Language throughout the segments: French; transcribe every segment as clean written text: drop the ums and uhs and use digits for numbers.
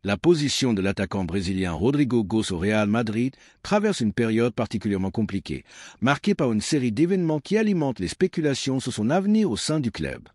La position de l'attaquant brésilien Rodrigo Goes au Real Madrid traverse une période particulièrement compliquée, marquée par une série d'événements qui alimentent les spéculations sur son avenir au sein du club.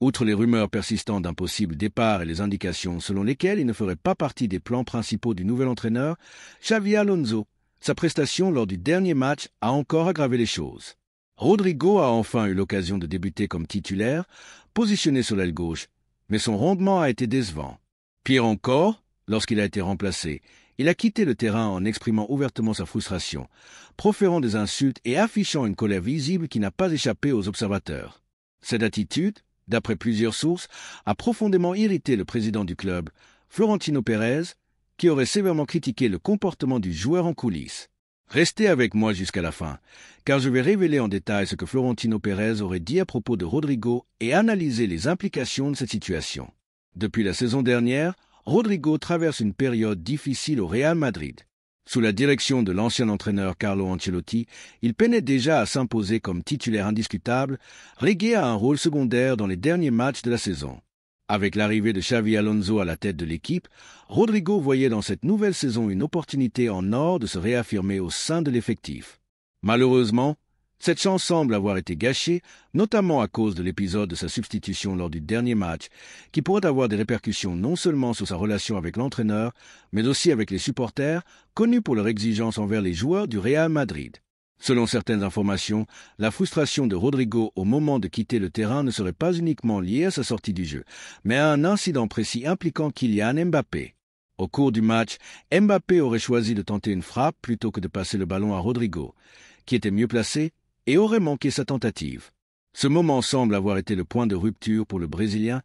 Outre les rumeurs persistantes d'un possible départ et les indications selon lesquelles il ne ferait pas partie des plans principaux du nouvel entraîneur, Xabi Alonso, sa prestation lors du dernier match a encore aggravé les choses. Rodrigo a enfin eu l'occasion de débuter comme titulaire, positionné sur l'aile gauche, mais son rendement a été décevant. Pire encore, lorsqu'il a été remplacé, il a quitté le terrain en exprimant ouvertement sa frustration, proférant des insultes et affichant une colère visible qui n'a pas échappé aux observateurs. Cette attitude, d'après plusieurs sources, a profondément irrité le président du club, Florentino Pérez, qui aurait sévèrement critiqué le comportement du joueur en coulisses. Restez avec moi jusqu'à la fin, car je vais révéler en détail ce que Florentino Pérez aurait dit à propos de Rodrigo et analyser les implications de cette situation. Depuis la saison dernière, Rodrigo traverse une période difficile au Real Madrid. Sous la direction de l'ancien entraîneur Carlo Ancelotti, il peinait déjà à s'imposer comme titulaire indiscutable, relégué à un rôle secondaire dans les derniers matchs de la saison. Avec l'arrivée de Xabi Alonso à la tête de l'équipe, Rodrigo voyait dans cette nouvelle saison une opportunité en or de se réaffirmer au sein de l'effectif. Malheureusement, cette chance semble avoir été gâchée, notamment à cause de l'épisode de sa substitution lors du dernier match, qui pourrait avoir des répercussions non seulement sur sa relation avec l'entraîneur, mais aussi avec les supporters, connus pour leur exigence envers les joueurs du Real Madrid. Selon certaines informations, la frustration de Rodrigo au moment de quitter le terrain ne serait pas uniquement liée à sa sortie du jeu, mais à un incident précis impliquant Kylian Mbappé. Au cours du match, Mbappé aurait choisi de tenter une frappe plutôt que de passer le ballon à Rodrigo, qui était mieux placé et aurait manqué sa tentative. Ce moment semble avoir été le point de rupture pour le Brésilien,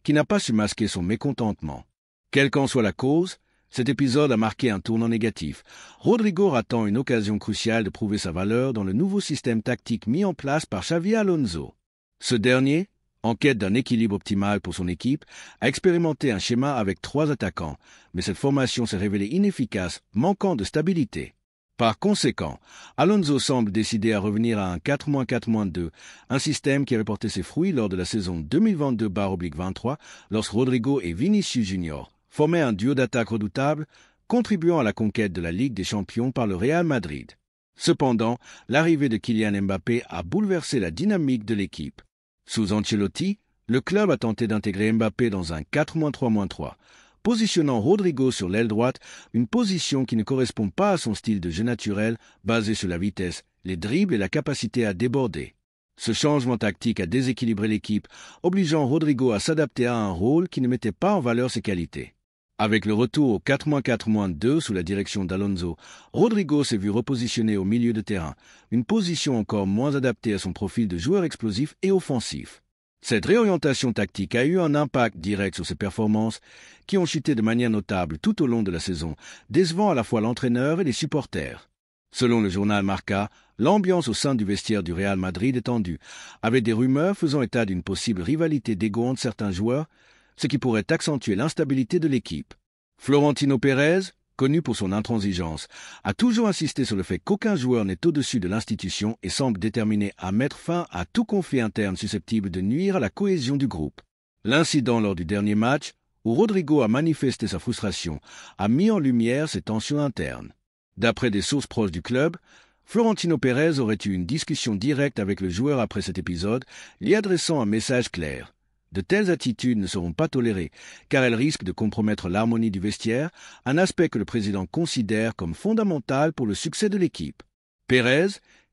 qui n'a pas su masquer son mécontentement. Quelle qu'en soit la cause, cet épisode a marqué un tournant négatif, Rodrigo ratant une occasion cruciale de prouver sa valeur dans le nouveau système tactique mis en place par Xabi Alonso. Ce dernier, en quête d'un équilibre optimal pour son équipe, a expérimenté un schéma avec 3 attaquants, mais cette formation s'est révélée inefficace, manquant de stabilité. Par conséquent, Alonso semble décidé à revenir à un 4-4-2, un système qui avait porté ses fruits lors de la saison 2022/23, lorsque Rodrigo et Vinicius Junior formaient un duo d'attaque redoutable, contribuant à la conquête de la Ligue des Champions par le Real Madrid. Cependant, l'arrivée de Kylian Mbappé a bouleversé la dynamique de l'équipe. Sous Ancelotti, le club a tenté d'intégrer Mbappé dans un 4-3-3, positionnant Rodrigo sur l'aile droite, une position qui ne correspond pas à son style de jeu naturel, basé sur la vitesse, les dribbles et la capacité à déborder. Ce changement tactique a déséquilibré l'équipe, obligeant Rodrigo à s'adapter à un rôle qui ne mettait pas en valeur ses qualités. Avec le retour au 4-4-2 sous la direction d'Alonso, Rodrigo s'est vu repositionné au milieu de terrain, une position encore moins adaptée à son profil de joueur explosif et offensif. Cette réorientation tactique a eu un impact direct sur ses performances, qui ont chuté de manière notable tout au long de la saison, décevant à la fois l'entraîneur et les supporters. Selon le journal Marca, l'ambiance au sein du vestiaire du Real Madrid est tendue, avec des rumeurs faisant état d'une possible rivalité d'ego entre certains joueurs, ce qui pourrait accentuer l'instabilité de l'équipe. Florentino Pérez, connu pour son intransigeance, a toujours insisté sur le fait qu'aucun joueur n'est au-dessus de l'institution et semble déterminé à mettre fin à tout conflit interne susceptible de nuire à la cohésion du groupe. L'incident lors du dernier match, où Rodrigo a manifesté sa frustration, a mis en lumière ces tensions internes. D'après des sources proches du club, Florentino Pérez aurait eu une discussion directe avec le joueur après cet épisode, lui adressant un message clair. De telles attitudes ne seront pas tolérées, car elles risquent de compromettre l'harmonie du vestiaire, un aspect que le président considère comme fondamental pour le succès de l'équipe. Pérez,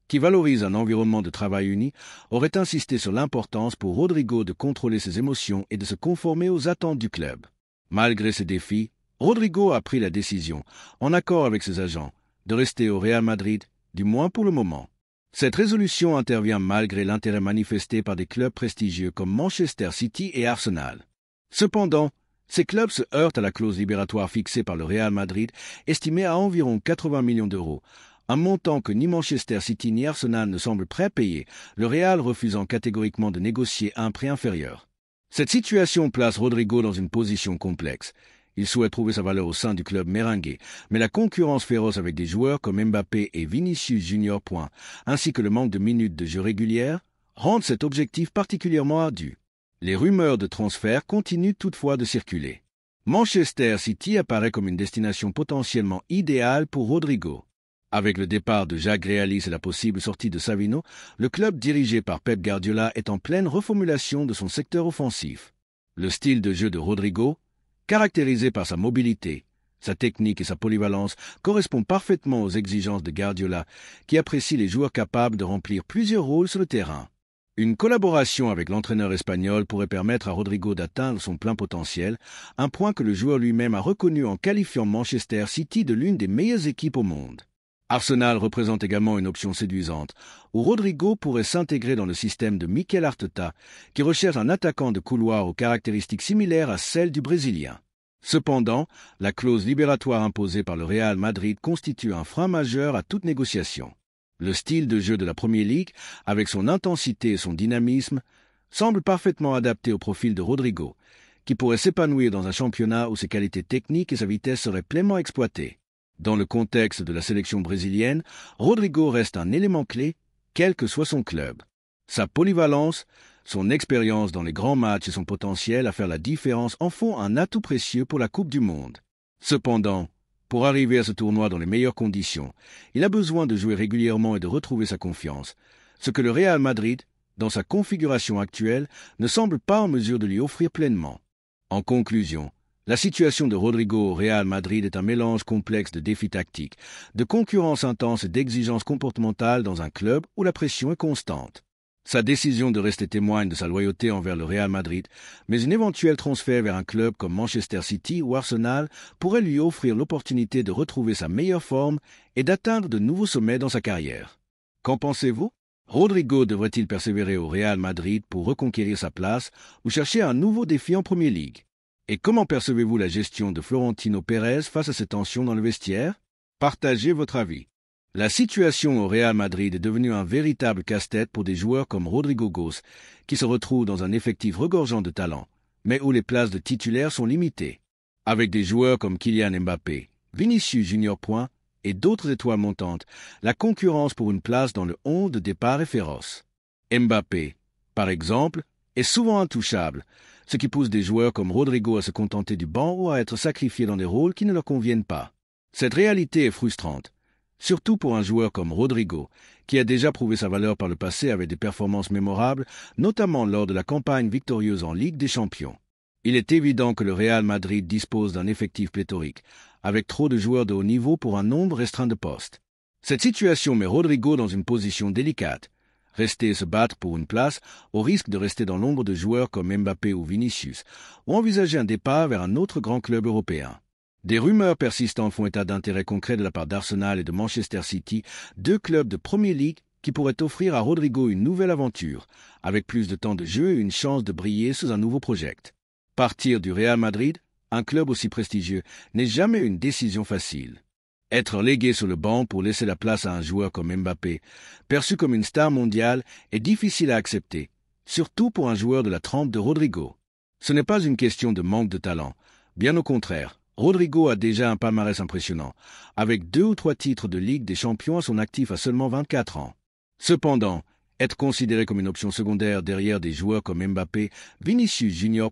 qui valorise un environnement de travail uni, aurait insisté sur l'importance pour Rodrigo de contrôler ses émotions et de se conformer aux attentes du club. Malgré ces défis, Rodrigo a pris la décision, en accord avec ses agents, de rester au Real Madrid, du moins pour le moment. Cette résolution intervient malgré l'intérêt manifesté par des clubs prestigieux comme Manchester City et Arsenal. Cependant, ces clubs se heurtent à la clause libératoire fixée par le Real Madrid, estimée à environ 80 millions d'euros, un montant que ni Manchester City ni Arsenal ne semblent prêts à payer, le Real refusant catégoriquement de négocier un prix inférieur. Cette situation place Rodrigo dans une position complexe. Il souhaite trouver sa valeur au sein du club merengue, mais la concurrence féroce avec des joueurs comme Mbappé et Vinicius Junior, ainsi que le manque de minutes de jeu régulières, rendent cet objectif particulièrement ardu. Les rumeurs de transfert continuent toutefois de circuler. Manchester City apparaît comme une destination potentiellement idéale pour Rodrigo. Avec le départ de Jacques Grealish et la possible sortie de Savino, le club dirigé par Pep Guardiola est en pleine reformulation de son secteur offensif. Le style de jeu de Rodrigo, caractérisé par sa mobilité, sa technique et sa polyvalence, correspond parfaitement aux exigences de Guardiola, qui apprécie les joueurs capables de remplir plusieurs rôles sur le terrain. Une collaboration avec l'entraîneur espagnol pourrait permettre à Rodrigo d'atteindre son plein potentiel, un point que le joueur lui-même a reconnu en qualifiant Manchester City de l'une des meilleures équipes au monde. Arsenal représente également une option séduisante, où Rodrigo pourrait s'intégrer dans le système de Mikel Arteta, qui recherche un attaquant de couloir aux caractéristiques similaires à celles du Brésilien. Cependant, la clause libératoire imposée par le Real Madrid constitue un frein majeur à toute négociation. Le style de jeu de la Premier League, avec son intensité et son dynamisme, semble parfaitement adapté au profil de Rodrigo, qui pourrait s'épanouir dans un championnat où ses qualités techniques et sa vitesse seraient pleinement exploitées. Dans le contexte de la sélection brésilienne, Rodrigo reste un élément clé, quel que soit son club. Sa polyvalence, son expérience dans les grands matchs et son potentiel à faire la différence en font un atout précieux pour la Coupe du Monde. Cependant, pour arriver à ce tournoi dans les meilleures conditions, il a besoin de jouer régulièrement et de retrouver sa confiance, ce que le Real Madrid, dans sa configuration actuelle, ne semble pas en mesure de lui offrir pleinement. En conclusion, la situation de Rodrigo au Real Madrid est un mélange complexe de défis tactiques, de concurrence intense et d'exigences comportementales dans un club où la pression est constante. Sa décision de rester témoigne de sa loyauté envers le Real Madrid, mais un éventuel transfert vers un club comme Manchester City ou Arsenal pourrait lui offrir l'opportunité de retrouver sa meilleure forme et d'atteindre de nouveaux sommets dans sa carrière. Qu'en pensez-vous? Rodrigo devrait-il persévérer au Real Madrid pour reconquérir sa place ou chercher un nouveau défi en Premier League? Et comment percevez-vous la gestion de Florentino Pérez face à ces tensions dans le vestiaire? Partagez votre avis. La situation au Real Madrid est devenue un véritable casse-tête pour des joueurs comme Rodrigo Goes, qui se retrouvent dans un effectif regorgeant de talent, mais où les places de titulaires sont limitées. Avec des joueurs comme Kylian Mbappé, Vinicius Junior et d'autres étoiles montantes, la concurrence pour une place dans le 11 de départ est féroce. Mbappé, par exemple, est souvent intouchable, ce qui pousse des joueurs comme Rodrigo à se contenter du banc ou à être sacrifiés dans des rôles qui ne leur conviennent pas. Cette réalité est frustrante, surtout pour un joueur comme Rodrigo, qui a déjà prouvé sa valeur par le passé avec des performances mémorables, notamment lors de la campagne victorieuse en Ligue des Champions. Il est évident que le Real Madrid dispose d'un effectif pléthorique, avec trop de joueurs de haut niveau pour un nombre restreint de postes. Cette situation met Rodrigo dans une position délicate. Rester et se battre pour une place, au risque de rester dans l'ombre de joueurs comme Mbappé ou Vinicius, ou envisager un départ vers un autre grand club européen. Des rumeurs persistantes font état d'intérêts concrets de la part d'Arsenal et de Manchester City, deux clubs de Premier League qui pourraient offrir à Rodrigo une nouvelle aventure, avec plus de temps de jeu et une chance de briller sous un nouveau projet. Partir du Real Madrid, un club aussi prestigieux, n'est jamais une décision facile. Être légué sur le banc pour laisser la place à un joueur comme Mbappé, perçu comme une star mondiale, est difficile à accepter, surtout pour un joueur de la trempe de Rodrigo. Ce n'est pas une question de manque de talent, bien au contraire. Rodrigo a déjà un palmarès impressionnant, avec 2 ou 3 titres de Ligue des Champions à son actif à seulement 24 ans. Cependant, être considéré comme une option secondaire derrière des joueurs comme Mbappé, Vinicius Junior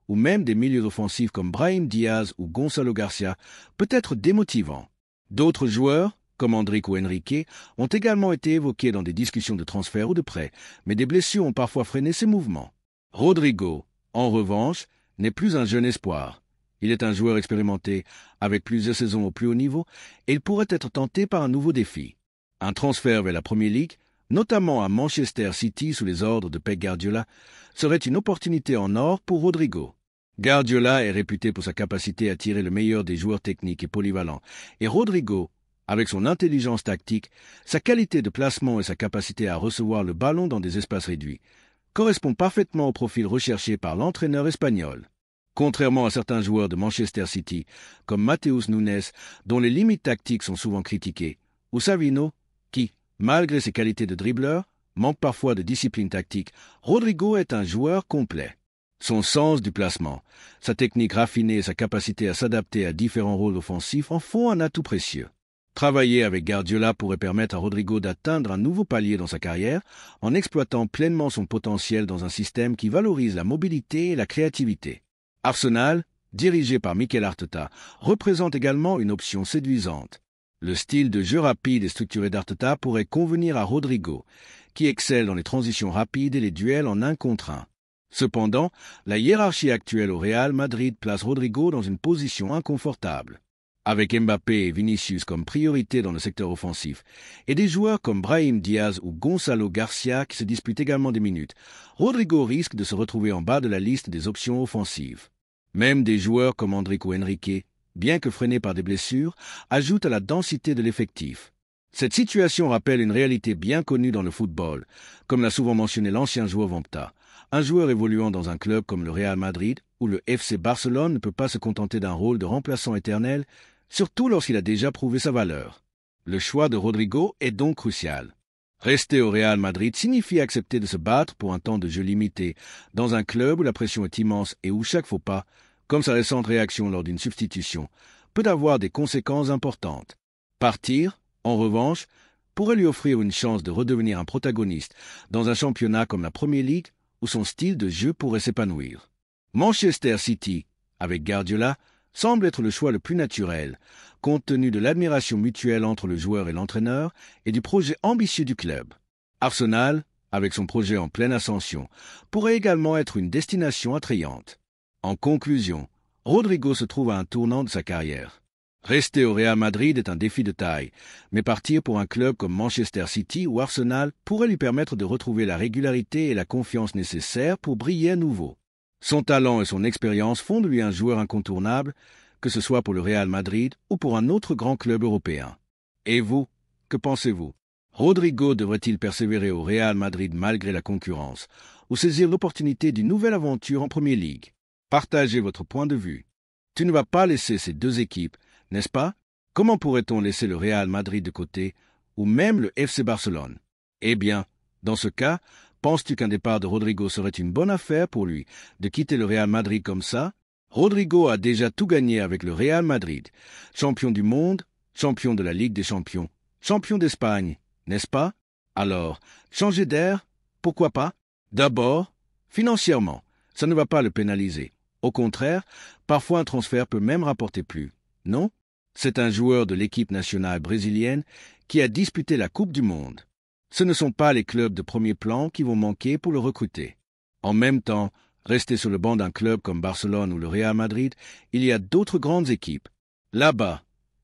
ou même des milieux offensifs comme Brahim Diaz ou Gonzalo Garcia peut être démotivant. D'autres joueurs, comme Endrick ou Enrique, ont également été évoqués dans des discussions de transfert ou de prêt, mais des blessures ont parfois freiné ces mouvements. Rodrigo, en revanche, n'est plus un jeune espoir. Il est un joueur expérimenté, avec plusieurs saisons au plus haut niveau, et il pourrait être tenté par un nouveau défi. Un transfert vers la Premier League, notamment à Manchester City sous les ordres de Pep Guardiola, serait une opportunité en or pour Rodrigo. Guardiola est réputé pour sa capacité à tirer le meilleur des joueurs techniques et polyvalents, et Rodrigo, avec son intelligence tactique, sa qualité de placement et sa capacité à recevoir le ballon dans des espaces réduits, correspond parfaitement au profil recherché par l'entraîneur espagnol. Contrairement à certains joueurs de Manchester City, comme Matheus Nunes, dont les limites tactiques sont souvent critiquées, ou Savino, qui, malgré ses qualités de dribbleur, manque parfois de discipline tactique, Rodrigo est un joueur complet. Son sens du placement, sa technique raffinée et sa capacité à s'adapter à différents rôles offensifs en font un atout précieux. Travailler avec Guardiola pourrait permettre à Rodrigo d'atteindre un nouveau palier dans sa carrière en exploitant pleinement son potentiel dans un système qui valorise la mobilité et la créativité. Arsenal, dirigé par Mikel Arteta, représente également une option séduisante. Le style de jeu rapide et structuré d'Arteta pourrait convenir à Rodrigo, qui excelle dans les transitions rapides et les duels en 1 contre 1. Cependant, la hiérarchie actuelle au Real Madrid place Rodrigo dans une position inconfortable. Avec Mbappé et Vinicius comme priorité dans le secteur offensif, et des joueurs comme Brahim Diaz ou Gonzalo Garcia qui se disputent également des minutes, Rodrigo risque de se retrouver en bas de la liste des options offensives. Même des joueurs comme Endrick ou Enrique, bien que freinés par des blessures, ajoutent à la densité de l'effectif. Cette situation rappelle une réalité bien connue dans le football, comme l'a souvent mentionné l'ancien joueur Vamta. Un joueur évoluant dans un club comme le Real Madrid ou le FC Barcelone ne peut pas se contenter d'un rôle de remplaçant éternel, surtout lorsqu'il a déjà prouvé sa valeur. Le choix de Rodrigo est donc crucial. Rester au Real Madrid signifie accepter de se battre pour un temps de jeu limité, dans un club où la pression est immense et où chaque faux pas, comme sa récente réaction lors d'une substitution, peut avoir des conséquences importantes. Partir, en revanche, pourrait lui offrir une chance de redevenir un protagoniste dans un championnat comme la Premier League où son style de jeu pourrait s'épanouir. Manchester City, avec Guardiola, semble être le choix le plus naturel, compte tenu de l'admiration mutuelle entre le joueur et l'entraîneur et du projet ambitieux du club. Arsenal, avec son projet en pleine ascension, pourrait également être une destination attrayante. En conclusion, Rodrigo se trouve à un tournant de sa carrière. Rester au Real Madrid est un défi de taille, mais partir pour un club comme Manchester City ou Arsenal pourrait lui permettre de retrouver la régularité et la confiance nécessaires pour briller à nouveau. Son talent et son expérience font de lui un joueur incontournable, que ce soit pour le Real Madrid ou pour un autre grand club européen. Et vous, que pensez-vous? Rodrigo devrait-il persévérer au Real Madrid malgré la concurrence, ou saisir l'opportunité d'une nouvelle aventure en Premier League? Partagez votre point de vue. Tu ne vas pas laisser ces deux équipes, n'est-ce pas? Comment pourrait-on laisser le Real Madrid de côté, ou même le FC Barcelone? Eh bien, dans ce cas, penses-tu qu'un départ de Rodrigo serait une bonne affaire pour lui, de quitter le Real Madrid comme ça? Rodrigo a déjà tout gagné avec le Real Madrid. Champion du monde, champion de la Ligue des Champions, champion d'Espagne, n'est-ce pas? Alors, changer d'air, pourquoi pas? D'abord, financièrement, ça ne va pas le pénaliser. Au contraire, parfois un transfert peut même rapporter plus. Non? C'est un joueur de l'équipe nationale brésilienne qui a disputé la Coupe du Monde. Ce ne sont pas les clubs de premier plan qui vont manquer pour le recruter. En même temps, rester sur le banc d'un club comme Barcelone ou le Real Madrid, il y a d'autres grandes équipes. Là-bas,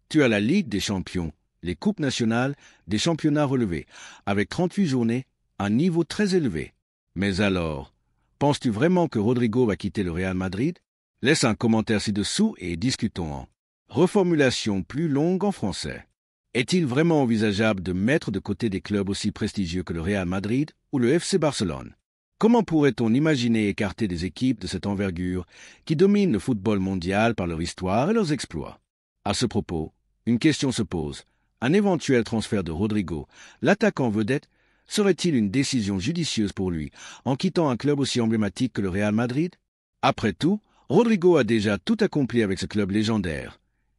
tu as la Ligue des Champions, les coupes nationales, des championnats relevés, avec 38 journées, un niveau très élevé. Mais alors, penses-tu vraiment que Rodrigo va quitter le Real Madrid? Laisse un commentaire ci-dessous et discutons-en. Reformulation plus longue en français. Est-il vraiment envisageable de mettre de côté des clubs aussi prestigieux que le Real Madrid ou le FC Barcelone? Comment pourrait-on imaginer écarter des équipes de cette envergure qui dominent le football mondial par leur histoire et leurs exploits? À ce propos, une question se pose. Un éventuel transfert de Rodrigo, l'attaquant vedette, serait-il une décision judicieuse pour lui en quittant un club aussi emblématique que le Real Madrid? Après tout, Rodrigo a déjà tout accompli avec ce club légendaire.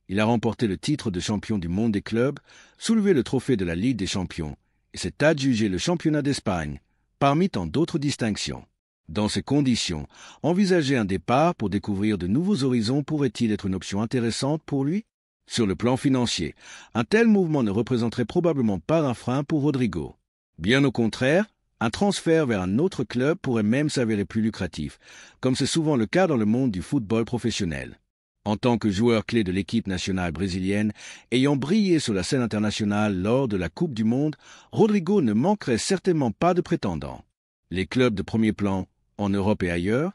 Il a remporté le titre de champion du monde des clubs, soulevé le trophée de la Ligue des Champions et s'est adjugé le championnat d'Espagne, parmi tant d'autres distinctions. Dans ces conditions, envisager un départ pour découvrir de nouveaux horizons pourrait-il être une option intéressante pour lui? Sur le plan financier, un tel mouvement ne représenterait probablement pas un frein pour Rodrigo. Bien au contraire, un transfert vers un autre club pourrait même s'avérer plus lucratif, comme c'est souvent le cas dans le monde du football professionnel. En tant que joueur clé de l'équipe nationale brésilienne, ayant brillé sur la scène internationale lors de la Coupe du Monde, Rodrigo ne manquerait certainement pas de prétendants. Les clubs de premier plan, en Europe et ailleurs,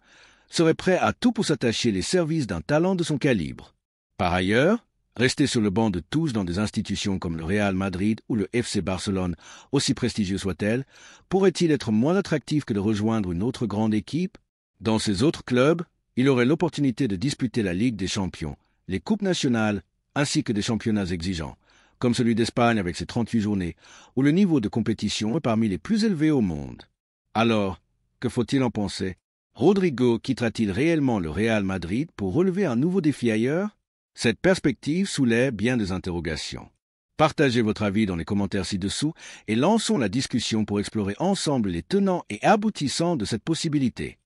seraient prêts à tout pour s'attacher les services d'un talent de son calibre. Par ailleurs, rester sur le banc de touche dans des institutions comme le Real Madrid ou le FC Barcelone, aussi prestigieux soit-elle, pourrait-il être moins attractif que de rejoindre une autre grande équipe? Dans ces autres clubs, il aurait l'opportunité de disputer la Ligue des Champions, les coupes nationales, ainsi que des championnats exigeants, comme celui d'Espagne avec ses 38 journées, où le niveau de compétition est parmi les plus élevés au monde. Alors, que faut-il en penser? Rodrigo quittera-t-il réellement le Real Madrid pour relever un nouveau défi ailleurs? Cette perspective soulève bien des interrogations. Partagez votre avis dans les commentaires ci-dessous et lançons la discussion pour explorer ensemble les tenants et aboutissants de cette possibilité.